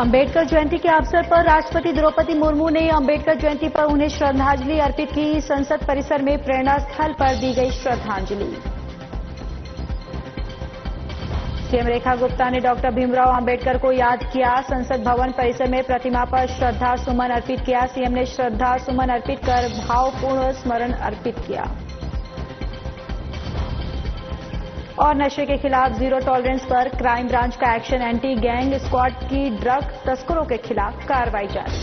अंबेडकर जयंती के अवसर पर राष्ट्रपति द्रौपदी मुर्मू ने अंबेडकर जयंती पर उन्हें श्रद्धांजलि अर्पित की। संसद परिसर में प्रेरणा स्थल पर दी गई श्रद्धांजलि। सीएम रेखा गुप्ता ने डॉक्टर भीमराव अंबेडकर को याद किया। संसद भवन परिसर में प्रतिमा पर श्रद्धा सुमन अर्पित किया। सीएम ने श्रद्धा सुमन अर्पित कर भावपूर्ण स्मरण अर्पित किया और नशे के खिलाफ जीरो टॉलरेंस पर क्राइम ब्रांच का एक्शन। एंटी गैंग स्क्वाड की ड्रग तस्करों के खिलाफ कार्रवाई जारी।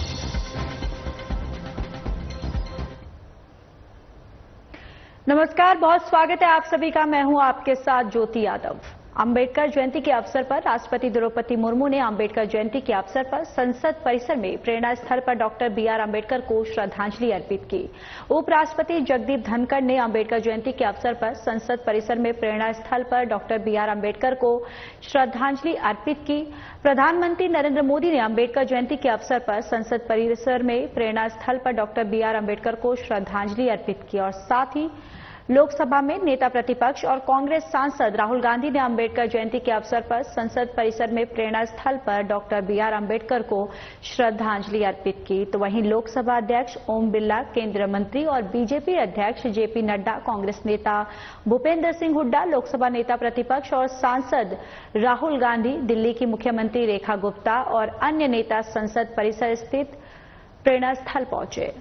नमस्कार, बहुत स्वागत है आप सभी का। मैं हूं आपके साथ ज्योति यादव। अंबेडकर जयंती के अवसर पर राष्ट्रपति द्रौपदी मुर्मू ने अंबेडकर जयंती के अवसर पर संसद परिसर में प्रेरणा स्थल पर डॉक्टर बीआर अंबेडकर को श्रद्धांजलि अर्पित की। उपराष्ट्रपति जगदीप धनखड़ ने अंबेडकर जयंती के अवसर पर संसद परिसर में प्रेरणा स्थल पर डॉक्टर बीआर अंबेडकर को श्रद्धांजलि अर्पित की। प्रधानमंत्री नरेंद्र मोदी ने अंबेडकर जयंती के अवसर पर संसद परिसर में प्रेरणा स्थल पर डॉक्टर बीआर अंबेडकर को श्रद्धांजलि अर्पित की और साथ ही लोकसभा में नेता प्रतिपक्ष और कांग्रेस सांसद राहुल गांधी ने अंबेडकर जयंती के अवसर पर संसद परिसर में प्रेरणा स्थल पर डॉक्टर बीआर अंबेडकर को श्रद्धांजलि अर्पित की। तो वहीं लोकसभा अध्यक्ष ओम बिरला, केंद्रीय मंत्री और बीजेपी अध्यक्ष जेपी नड्डा, कांग्रेस नेता भूपेंद्र सिंह हुड्डा, लोकसभा नेता प्रतिपक्ष और सांसद राहुल गांधी, दिल्ली की मुख्यमंत्री रेखा गुप्ता और अन्य नेता संसद परिसर स्थित प्रेरणा स्थल पहुंचे।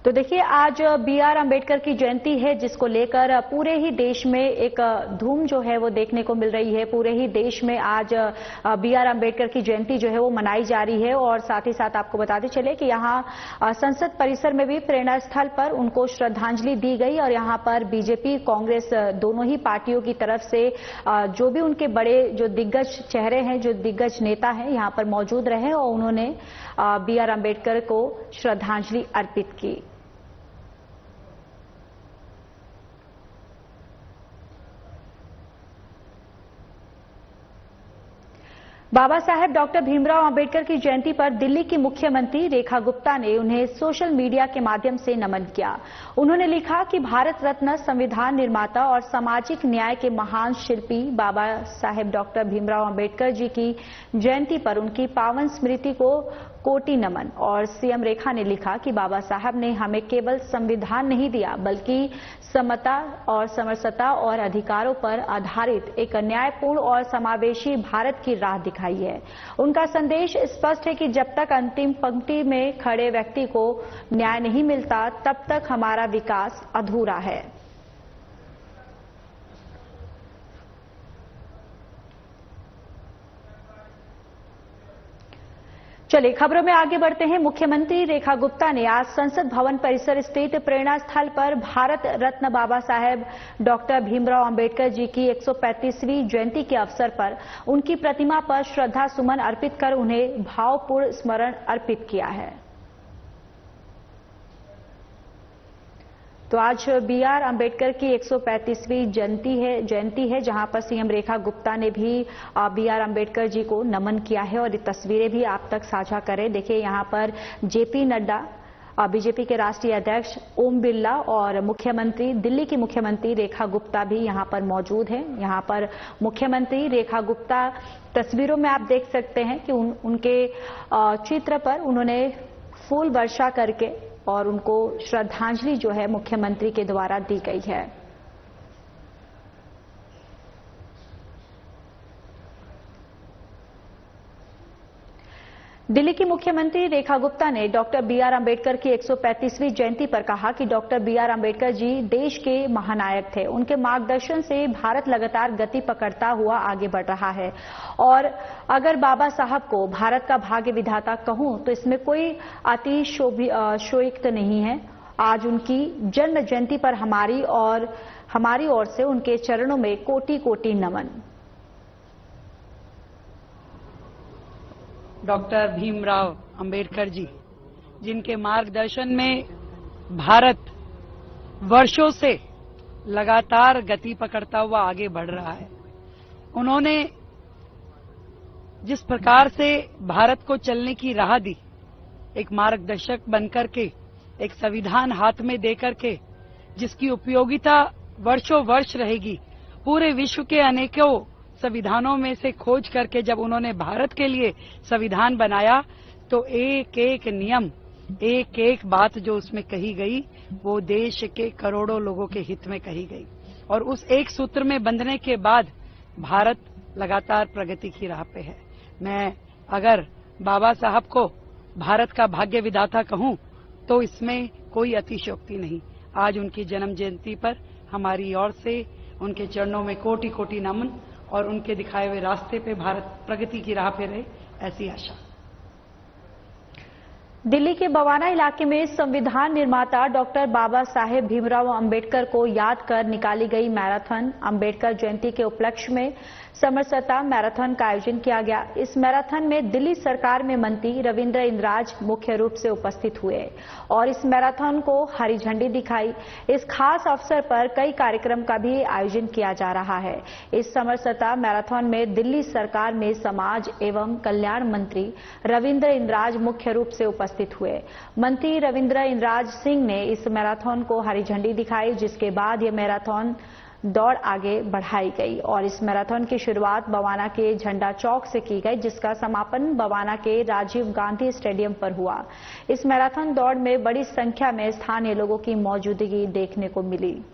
तो देखिए, आज बीआर अंबेडकर की जयंती है, जिसको लेकर पूरे ही देश में एक धूम जो है वो देखने को मिल रही है। पूरे ही देश में आज बीआर अंबेडकर की जयंती जो है वो मनाई जा रही है और साथ ही साथ आपको बताते चले कि यहाँ संसद परिसर में भी प्रेरणा स्थल पर उनको श्रद्धांजलि दी गई और यहाँ पर बीजेपी, कांग्रेस दोनों ही पार्टियों की तरफ से जो भी उनके बड़े जो दिग्गज चेहरे हैं, जो दिग्गज नेता हैं, यहाँ पर मौजूद रहे और उन्होंने बीआर अंबेडकर को श्रद्धांजलि अर्पित की। बाबा साहेब डॉक्टर भीमराव अंबेडकर की जयंती पर दिल्ली की मुख्यमंत्री रेखा गुप्ता ने उन्हें सोशल मीडिया के माध्यम से नमन किया। उन्होंने लिखा कि भारत रत्न, संविधान निर्माता और सामाजिक न्याय के महान शिल्पी बाबा साहेब डॉक्टर भीमराव अंबेडकर जी की जयंती पर उनकी पावन स्मृति को कोटि नमन। और सीएम रेखा ने लिखा कि बाबा साहब ने हमें केवल संविधान नहीं दिया, बल्कि समता और समरसता और अधिकारों पर आधारित एक न्यायपूर्ण और समावेशी भारत की राह दिखाई है। उनका संदेश स्पष्ट है कि जब तक अंतिम पंक्ति में खड़े व्यक्ति को न्याय नहीं मिलता, तब तक हमारा विकास अधूरा है। चलिए खबरों में आगे बढ़ते हैं। मुख्यमंत्री रेखा गुप्ता ने आज संसद भवन परिसर स्थित प्रेरणा स्थल पर भारत रत्न बाबा साहेब डॉक्टर भीमराव अंबेडकर जी की 135वीं जयंती के अवसर पर उनकी प्रतिमा पर श्रद्धा सुमन अर्पित कर उन्हें भावपूर्ण स्मरण अर्पित किया है। तो आज बीआर अंबेडकर की 135वीं जयंती है, जहां पर सीएम रेखा गुप्ता ने भी बीआर अंबेडकर जी को नमन किया है और ये तस्वीरें भी आप तक साझा करें। देखिए, यहां पर जेपी नड्डा, बीजेपी के राष्ट्रीय अध्यक्ष ओम बिरला और दिल्ली की मुख्यमंत्री रेखा गुप्ता भी यहां पर मौजूद हैं। यहां पर मुख्यमंत्री रेखा गुप्ता, तस्वीरों में आप देख सकते हैं कि उनके चित्र पर उन्होंने फूल वर्षा करके और उनको श्रद्धांजलि जो है मुख्यमंत्री के द्वारा दी गई है। दिल्ली की मुख्यमंत्री रेखा गुप्ता ने डॉक्टर बीआर अंबेडकर की 135वीं जयंती पर कहा कि डॉक्टर बीआर अंबेडकर जी देश के महानायक थे। उनके मार्गदर्शन से भारत लगातार गति पकड़ता हुआ आगे बढ़ रहा है और अगर बाबा साहब को भारत का भाग्य विधाता कहूं तो इसमें कोई अतिशयोक्त नहीं है। आज उनकी जन्म जयंती पर हमारी ओर से उनके चरणों में कोटि कोटि नमन। डॉक्टर भीमराव अंबेडकर जी, जिनके मार्गदर्शन में भारत वर्षों से लगातार गति पकड़ता हुआ आगे बढ़ रहा है। उन्होंने जिस प्रकार से भारत को चलने की राह दी, एक मार्गदर्शक बनकर के, एक संविधान हाथ में देकर के, जिसकी उपयोगिता वर्षों वर्ष रहेगी। पूरे विश्व के अनेकों संविधानों में से खोज करके जब उन्होंने भारत के लिए संविधान बनाया तो एक एक नियम, एक एक बात जो उसमें कही गई वो देश के करोड़ों लोगों के हित में कही गई। और उस एक सूत्र में बंधने के बाद भारत लगातार प्रगति की राह पे है। मैं अगर बाबा साहब को भारत का भाग्य विधाता कहूं तो इसमें कोई अतिशयोक्ति नहीं। आज उनकी जन्म जयंती पर हमारी ओर से उनके चरणों में कोटि कोटि नमन और उनके दिखाए हुए रास्ते पे भारत प्रगति की राह पे रहे, ऐसी आशा। दिल्ली के बवाना इलाके में संविधान निर्माता डॉक्टर बाबा साहेब भीमराव अंबेडकर को याद कर निकाली गई मैराथन अंबेडकर जयंती के उपलक्ष्य में समरसता मैराथन का आयोजन किया गया। इस मैराथन में दिल्ली सरकार में मंत्री रविंद्र इंद्राज मुख्य रूप से उपस्थित हुए और इस मैराथन को हरी झंडी दिखाई। इस खास अवसर पर कई कार्यक्रम का भी आयोजन किया जा रहा है। इस समरसता मैराथन में दिल्ली सरकार में समाज एवं कल्याण मंत्री रविंद्र इंद्राज मुख्य रूप से उपस्थित हुए। मंत्री रविंद्र इंद्राज सिंह ने इस मैराथन को हरी झंडी दिखाई, जिसके बाद यह मैराथन दौड़ आगे बढ़ाई गई और इस मैराथन की शुरुआत बवाना के झंडा चौक से की गई, जिसका समापन बवाना के राजीव गांधी स्टेडियम पर हुआ। इस मैराथन दौड़ में बड़ी संख्या में स्थानीय लोगों की मौजूदगी देखने को मिली।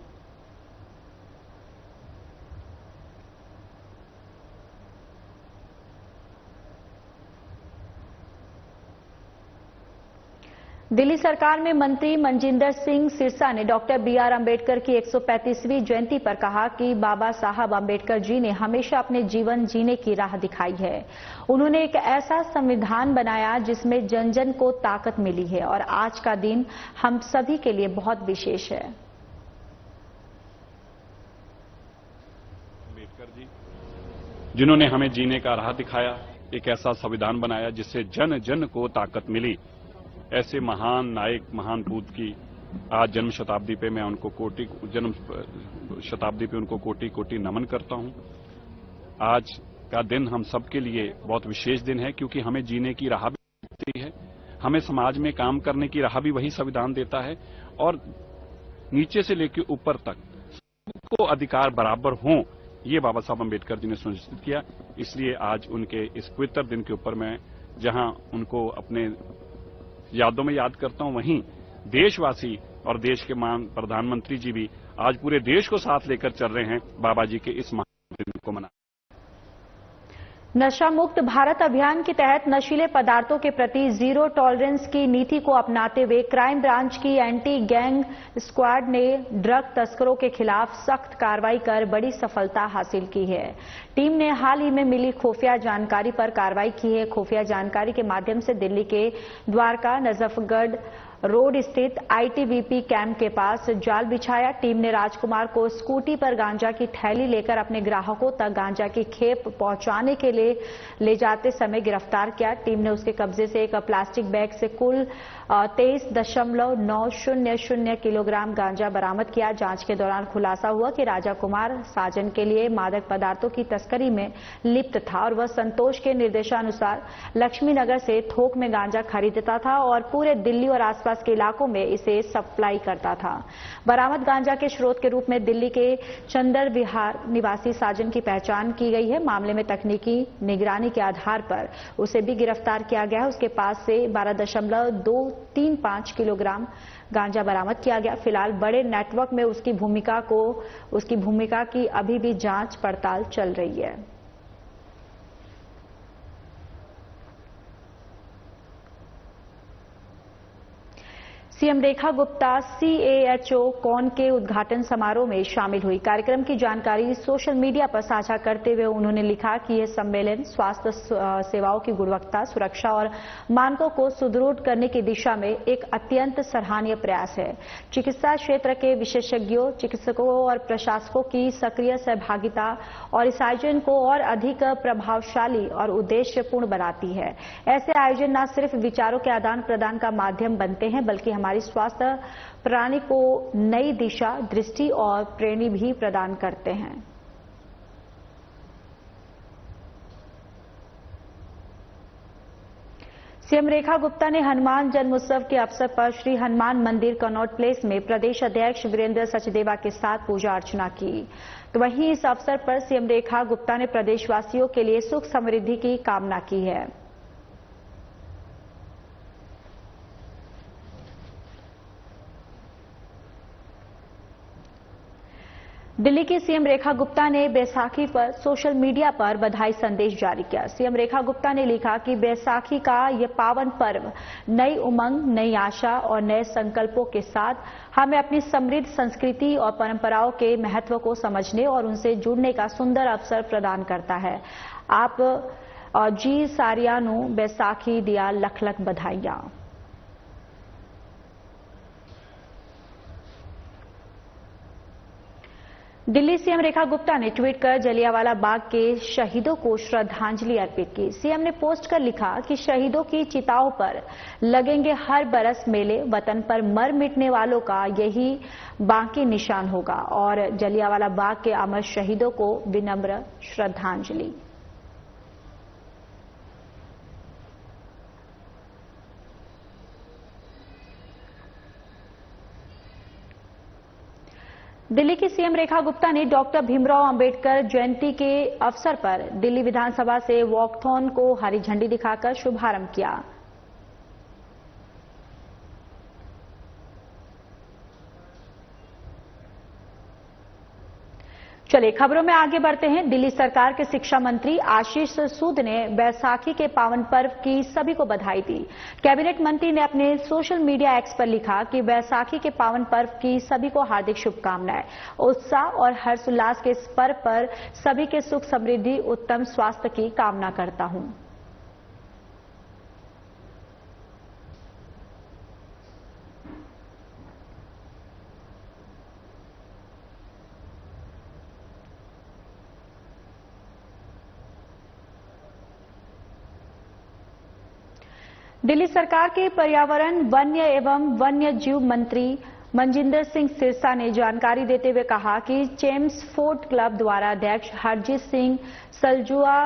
दिल्ली सरकार में मंत्री मनजिंदर सिंह सिरसा ने डॉक्टर बी.आर. अंबेडकर की 135वीं जयंती पर कहा कि बाबा साहब अंबेडकर जी ने हमेशा अपने जीवन जीने की राह दिखाई है। उन्होंने एक ऐसा संविधान बनाया जिसमें जन जन को ताकत मिली है और आज का दिन हम सभी के लिए बहुत विशेष है। अंबेडकर जी जिन्होंने हमें जीने का राह दिखाया, एक ऐसा संविधान बनाया जिससे जन जन को ताकत मिली, ऐसे महान नायक, महान पूत की आज जन्म शताब्दी पे मैं उनको कोटि कोटि नमन करता हूं। आज का दिन हम सबके लिए बहुत विशेष दिन है, क्योंकि हमें जीने की राह भी देती है, हमें समाज में काम करने की राह भी वही संविधान देता है और नीचे से लेकर ऊपर तक सबको अधिकार बराबर हों, ये बाबा साहब अम्बेडकर जी ने सुनिश्चित किया। इसलिए आज उनके इस पवित्र दिन के ऊपर मैं जहां उनको अपने यादों में याद करता हूं, वहीं देशवासी और देश के मान प्रधानमंत्री जी भी आज पूरे देश को साथ लेकर चल रहे हैं बाबा जी के इस महान दिन को मना। नशा मुक्त भारत अभियान के तहत नशीले पदार्थों के प्रति जीरो टॉलरेंस की नीति को अपनाते हुए क्राइम ब्रांच की एंटी गैंग स्क्वाड ने ड्रग तस्करों के खिलाफ सख्त कार्रवाई कर बड़ी सफलता हासिल की है। टीम ने हाल ही में मिली खुफिया जानकारी पर कार्रवाई की है। खुफिया जानकारी के माध्यम से दिल्ली के द्वारका नजफगढ़ रोड स्थित आईटीबीपी कैंप के पास जाल बिछाया। टीम ने राजकुमार को स्कूटी पर गांजा की थैली लेकर अपने ग्राहकों तक गांजा की खेप पहुंचाने के लिए ले जाते समय गिरफ्तार किया। टीम ने उसके कब्जे से एक प्लास्टिक बैग से कुल 23.900 किलोग्राम गांजा बरामद किया। जांच के दौरान खुलासा हुआ कि राजा कुमार साजन के लिए मादक पदार्थों की तस्करी में लिप्त था और वह संतोष के निर्देशानुसार लक्ष्मी नगर से थोक में गांजा खरीदता था और पूरे दिल्ली और आसपास के इलाकों में इसे सप्लाई करता था। बरामद गांजा के स्रोत के रूप में दिल्ली के चंदर विहार निवासी साजन की पहचान की गई है। मामले में तकनीकी निगरानी के आधार पर उसे भी गिरफ्तार किया गया है। उसके पास से 12.235 किलोग्राम गांजा बरामद किया गया। फिलहाल बड़े नेटवर्क में उसकी भूमिका की अभी भी जांच पड़ताल चल रही है। CM Rekha Gupta CAHO cone के उद्घाटन समारोह में शामिल हुई। कार्यक्रम की जानकारी सोशल मीडिया पर साझा करते हुए उन्होंने लिखा कि यह सम्मेलन स्वास्थ्य सेवाओं की गुणवत्ता, सुरक्षा और मानकों को सुदृढ़ करने की दिशा में एक अत्यंत सराहनीय प्रयास है। चिकित्सा क्षेत्र के विशेषज्ञों, चिकित्सकों और प्रशासकों की सक्रिय सहभागिता और इस आयोजन को और अधिक प्रभावशाली और उद्देश्यपूर्ण बनाती है। ऐसे आयोजन न सिर्फ विचारों के आदान प्रदान का माध्यम बनते हैं, बल्कि हमारी स्वास्थ्य प्रणाली को नई दिशा, दृष्टि और प्रेरणा भी प्रदान करते हैं। सीएम रेखा गुप्ता ने हनुमान जन्मोत्सव के अवसर पर श्री हनुमान मंदिर कनॉट प्लेस में प्रदेश अध्यक्ष वीरेंद्र सचदेवा के साथ पूजा अर्चना की। तो वहीं इस अवसर पर सीएम रेखा गुप्ता ने प्रदेशवासियों के लिए सुख समृद्धि की कामना की है। दिल्ली की सीएम रेखा गुप्ता ने बैसाखी पर सोशल मीडिया पर बधाई संदेश जारी किया। सीएम रेखा गुप्ता ने लिखा कि बैसाखी का ये पावन पर्व नई उमंग, नई आशा और नए संकल्पों के साथ हमें अपनी समृद्ध संस्कृति और परंपराओं के महत्व को समझने और उनसे जुड़ने का सुंदर अवसर प्रदान करता है। आप जी सारियानु बैसाखी दिया लख लख बधाइयां। दिल्ली सीएम रेखा गुप्ता ने ट्वीट कर जलियांवाला बाग के शहीदों को श्रद्धांजलि अर्पित की। सीएम ने पोस्ट कर लिखा कि शहीदों की चिताओं पर लगेंगे हर बरस मेले, वतन पर मर मिटने वालों का यही बाकी निशान होगा और जलियांवाला बाग के अमर शहीदों को विनम्र श्रद्धांजलि। दिल्ली की सीएम रेखा गुप्ता ने डॉक्टर भीमराव अंबेडकर जयंती के अवसर पर दिल्ली विधानसभा से वॉकथॉन को हरी झंडी दिखाकर शुभारंभ किया। चलिए खबरों में आगे बढ़ते हैं। दिल्ली सरकार के शिक्षा मंत्री आशीष सूद ने बैसाखी के पावन पर्व की सभी को बधाई दी। कैबिनेट मंत्री ने अपने सोशल मीडिया एक्स पर लिखा कि बैसाखी के पावन पर्व की सभी को हार्दिक शुभकामनाएं। उत्साह और हर्षोल्लास के इस पर्व पर सभी के सुख समृद्धि, उत्तम स्वास्थ्य की कामना करता हूं। दिल्ली सरकार के पर्यावरण, वन्य एवं वन्य जीव मंत्री मनजिंदर सिंह सिरसा ने जानकारी देते हुए कहा कि चेम्सफोर्ड क्लब द्वारा अध्यक्ष हरजीत सिंह सलजुआ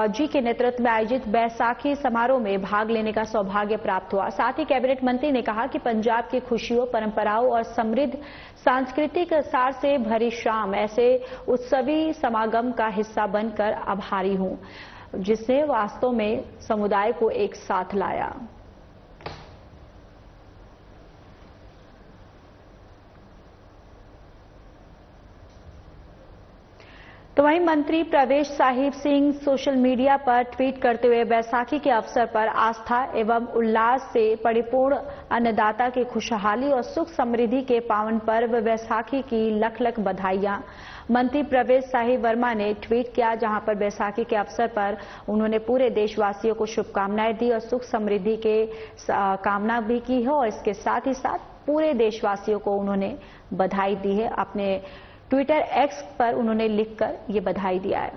जी के नेतृत्व में आयोजित बैसाखी समारोह में भाग लेने का सौभाग्य प्राप्त हुआ। साथ ही कैबिनेट मंत्री ने कहा कि पंजाब की खुशियों, परंपराओं और समृद्ध सांस्कृतिक सार से भरी शाम ऐसे उत्सवी समागम का हिस्सा बनकर आभारी हूं, जिसने वास्तव में समुदाय को एक साथ लाया। तो वहीं मंत्री प्रवेश साहिब सिंह सोशल मीडिया पर ट्वीट करते हुए बैसाखी के अवसर पर आस्था एवं उल्लास से परिपूर्ण अन्नदाता की खुशहाली और सुख समृद्धि के पावन पर्व बैसाखी की लख लख बधाइयां। मंत्री प्रवेश साहिब वर्मा ने ट्वीट किया, जहां पर बैसाखी के अवसर पर उन्होंने पूरे देशवासियों को शुभकामनाएं दी और सुख समृद्धि के कामना भी की है और इसके साथ ही साथ पूरे देशवासियों को उन्होंने बधाई दी है। अपने ट्विटर एक्स पर उन्होंने लिखकर ये बधाई दिया है।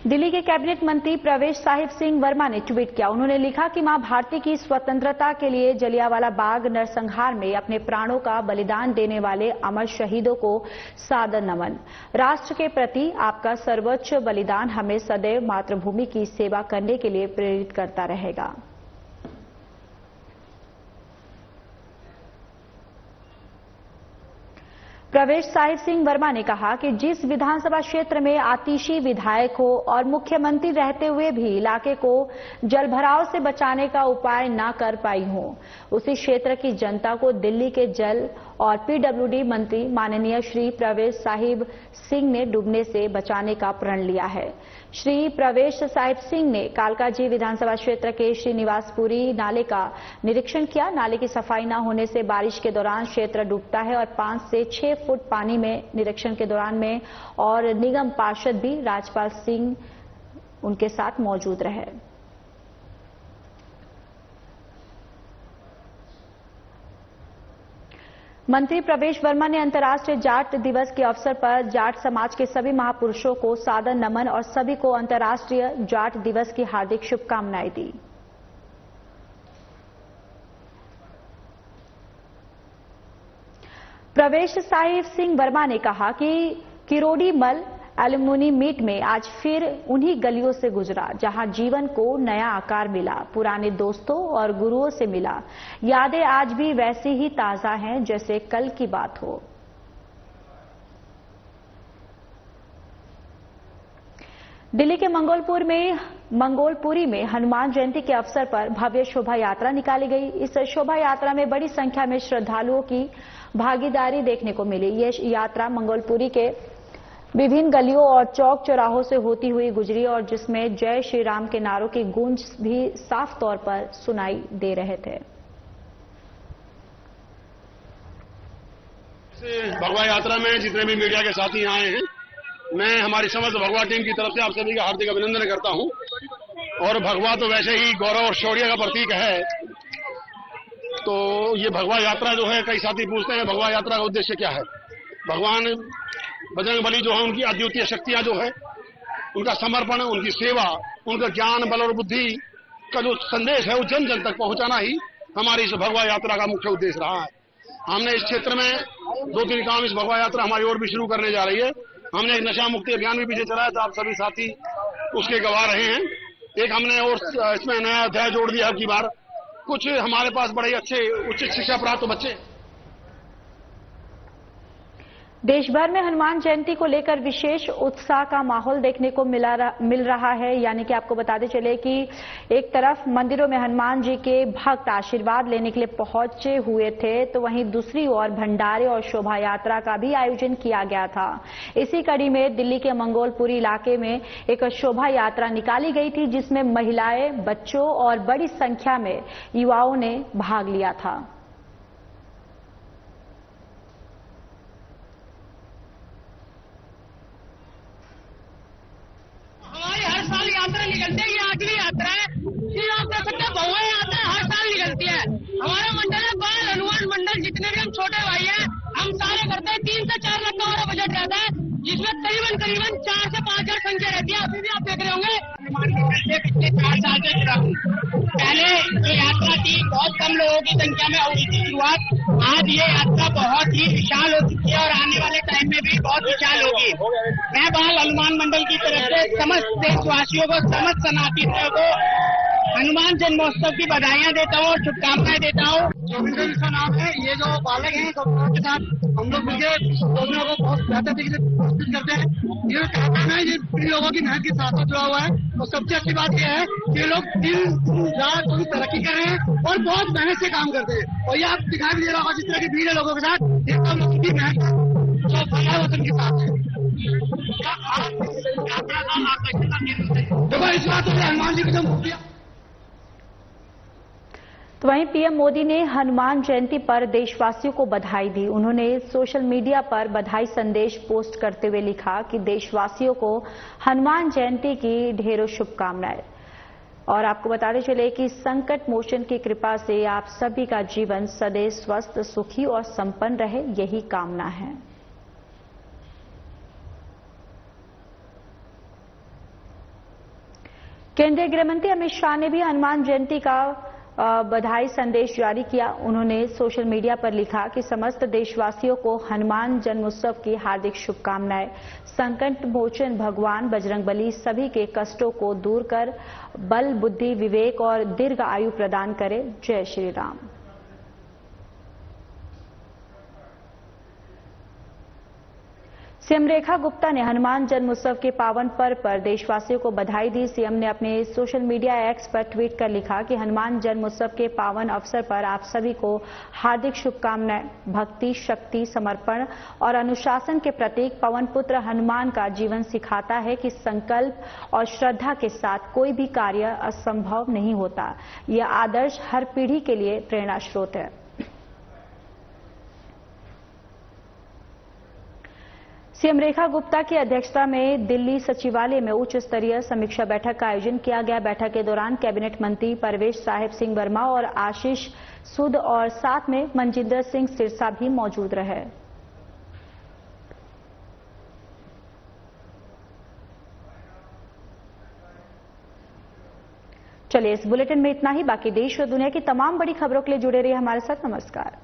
दिल्ली के कैबिनेट मंत्री प्रवेश साहिब सिंह वर्मा ने ट्वीट किया। उन्होंने लिखा कि मां भारती की स्वतंत्रता के लिए जलियांवाला बाग नरसंहार में अपने प्राणों का बलिदान देने वाले अमर शहीदों को सादर नमन। राष्ट्र के प्रति आपका सर्वोच्च बलिदान हमें सदैव मातृभूमि की सेवा करने के लिए प्रेरित करता रहेगा। प्रवेश साहिब सिंह वर्मा ने कहा कि जिस विधानसभा क्षेत्र में आतिशी विधायक हो और मुख्यमंत्री रहते हुए भी इलाके को जलभराव से बचाने का उपाय न कर पाई हो, उसी क्षेत्र की जनता को दिल्ली के जल और पीडब्ल्यूडी मंत्री माननीय श्री प्रवेश साहिब सिंह ने डूबने से बचाने का प्रण लिया है। श्री प्रवेश साहिब सिंह ने कालकाजी विधानसभा क्षेत्र के श्रीनिवासपुरी नाले का निरीक्षण किया। नाले की सफाई न होने से बारिश के दौरान क्षेत्र डूबता है और 5 से 6 फुट पानी में निरीक्षण के दौरान में और निगम पार्षद भी राजपाल सिंह उनके साथ मौजूद रहे। मंत्री प्रवेश वर्मा ने अंतर्राष्ट्रीय जाट दिवस के अवसर पर जाट समाज के सभी महापुरुषों को सादर नमन और सभी को अंतर्राष्ट्रीय जाट दिवस की हार्दिक शुभकामनाएं दी। प्रवेश साहिब सिंह वर्मा ने कहा कि किरोड़ी मल एल्यूमिनी मीट में आज फिर उन्हीं गलियों से गुजरा जहां जीवन को नया आकार मिला, पुराने दोस्तों और गुरुओं से मिला। यादें आज भी वैसी ही ताजा हैं जैसे कल की बात हो। दिल्ली के मंगोलपुरी में हनुमान जयंती के अवसर पर भव्य शोभा यात्रा निकाली गई। इस शोभा यात्रा में बड़ी संख्या में श्रद्धालुओं की भागीदारी देखने को मिली। ये यात्रा मंगोलपुरी के विभिन्न गलियों और चौक चौराहों से होती हुई गुजरी और जिसमें जय श्री राम के नारों की गूंज भी साफ तौर पर सुनाई दे रहे थे। भगवा यात्रा में जितने भी मीडिया के साथी आए हैं, मैं हमारी समस्त भगवा टीम की तरफ से आप सभी का हार्दिक अभिनंदन करता हूं। और भगवा तो वैसे ही गौरव और शौर्य का प्रतीक है, तो ये भगवा यात्रा जो है, कई साथी पूछते हैं भगवा यात्रा का उद्देश्य क्या है। भगवान बजरंगबली जो है, उनकी अद्वितीय शक्तियां जो है, उनका समर्पण, उनकी सेवा, उनका ज्ञान बल और बुद्धि का जो संदेश है वो जन जन तक पहुंचाना ही हमारी इस भगवा यात्रा का मुख्य उद्देश्य रहा है। हमने इस क्षेत्र में 2-3 काम इस भगवा यात्रा हमारी ओर भी शुरू करने जा रही है। हमने एक नशा मुक्ति अभियान भी पीछे चलाया था, आप सभी साथी उसके गवाह रहे हैं। एक हमने और इसमें नया अध्याय जोड़ दिया की बार। कुछ हमारे पास बड़े अच्छे उच्च शिक्षा प्राप्त बच्चे। देश भर में हनुमान जयंती को लेकर विशेष उत्साह का माहौल देखने को मिल रहा है। यानी कि आपको बताते चले कि एक तरफ मंदिरों में हनुमान जी के भक्त आशीर्वाद लेने के लिए पहुंचे हुए थे, तो वहीं दूसरी ओर भंडारे और शोभा यात्रा का भी आयोजन किया गया था। इसी कड़ी में दिल्ली के मंगोलपुरी इलाके में एक शोभा यात्रा निकाली गई थी जिसमें महिलाएं, बच्चों और बड़ी संख्या में युवाओं ने भाग लिया था। निकलते हैं, ये आखिरी यात्रा है। ये आप देख सकते हैं, भगवा यात्रा हर साल निकलती है। हमारा मंडल है बाल हनुमान मंडल, जितने भी हम छोटे भाई हैं, हम सारे करते हैं। 3 से 4 लाख का हमारा बजट रहता है, जिसमें करीबन 4 से 5 हजार संख्या रहती है। अभी भी आप देख रहे होंगे पिछले 4 साल से जुड़ा हूँ। पहले जो यात्रा थी बहुत कम लोगों की संख्या में हुई थी शुरुआत। आज ये यात्रा बहुत ही विशाल हो चुकी है और आने वाले टाइम में भी बहुत विशाल होगी। मैं बाल हनुमान मंडल की तरफ से समस्त देशवासियों को, समस्त सनातनियों को हनुमान जन्मोत्सव की बधाइयां देता हूँ और शुभकामनाएं देता हूँ। गोविंद जिसका नाम है, ये जो बालक हैं के साथ हम लोग मिलकर योजना को बहुत बेहतर तरीके से प्रस्तुत करते हैं। ये कार्यक्रम है, ये इन लोगों की मेहनत के साथ जुड़ा हुआ है। और सबसे अच्छी बात यह है कि ये लोग दिन रात तरक्की कर रहे हैं और बहुत मेहनत से काम करते हैं। और ये आप दिखाई भी दे रहा होगा जिस तरह की भीड़ है लोगों के साथ, ये सब लोगों की मेहनत जो भला वतन के साथ है। देखो इस बात तो हनुमान जी की जो मूर्तियां। तो वहीं पीएम मोदी ने हनुमान जयंती पर देशवासियों को बधाई दी। उन्होंने सोशल मीडिया पर बधाई संदेश पोस्ट करते हुए लिखा कि देशवासियों को हनुमान जयंती की ढेरों शुभकामनाएं। और आपको बताते चले कि संकट मोचन की कृपा से आप सभी का जीवन सदैव स्वस्थ, सुखी और संपन्न रहे, यही कामना है। केंद्रीय गृहमंत्री अमित शाह ने भी हनुमान जयंती का बधाई संदेश जारी किया। उन्होंने सोशल मीडिया पर लिखा कि समस्त देशवासियों को हनुमान जन्मोत्सव की हार्दिक शुभकामनाएं। संकट मोचन भगवान बजरंगबली सभी के कष्टों को दूर कर बल, बुद्धि, विवेक और दीर्घ आयु प्रदान करे। जय श्री राम। सीएम रेखा गुप्ता ने हनुमान जन्मोत्सव के पावन पर्व पर देशवासियों को बधाई दी। सीएम ने अपने सोशल मीडिया एक्स पर ट्वीट कर लिखा कि हनुमान जन्मोत्सव के पावन अवसर पर आप सभी को हार्दिक शुभकामनाएं। भक्ति, शक्ति, समर्पण और अनुशासन के प्रतीक पवन पुत्र हनुमान का जीवन सिखाता है कि संकल्प और श्रद्धा के साथ कोई भी कार्य असंभव नहीं होता। यह आदर्श हर पीढ़ी के लिए प्रेरणा स्रोत है। सीएम रेखा गुप्ता की अध्यक्षता में दिल्ली सचिवालय में उच्च स्तरीय समीक्षा बैठक का आयोजन किया गया। बैठक के दौरान कैबिनेट मंत्री परवेश साहिब सिंह वर्मा और आशीष सूद और साथ में मनजिंदर सिंह सिरसा भी मौजूद रहे। चलिए इस बुलेटिन में इतना ही। बाकी देश और दुनिया की तमाम बड़ी खबरों के लिए जुड़े रहिए हमारे साथ। नमस्कार।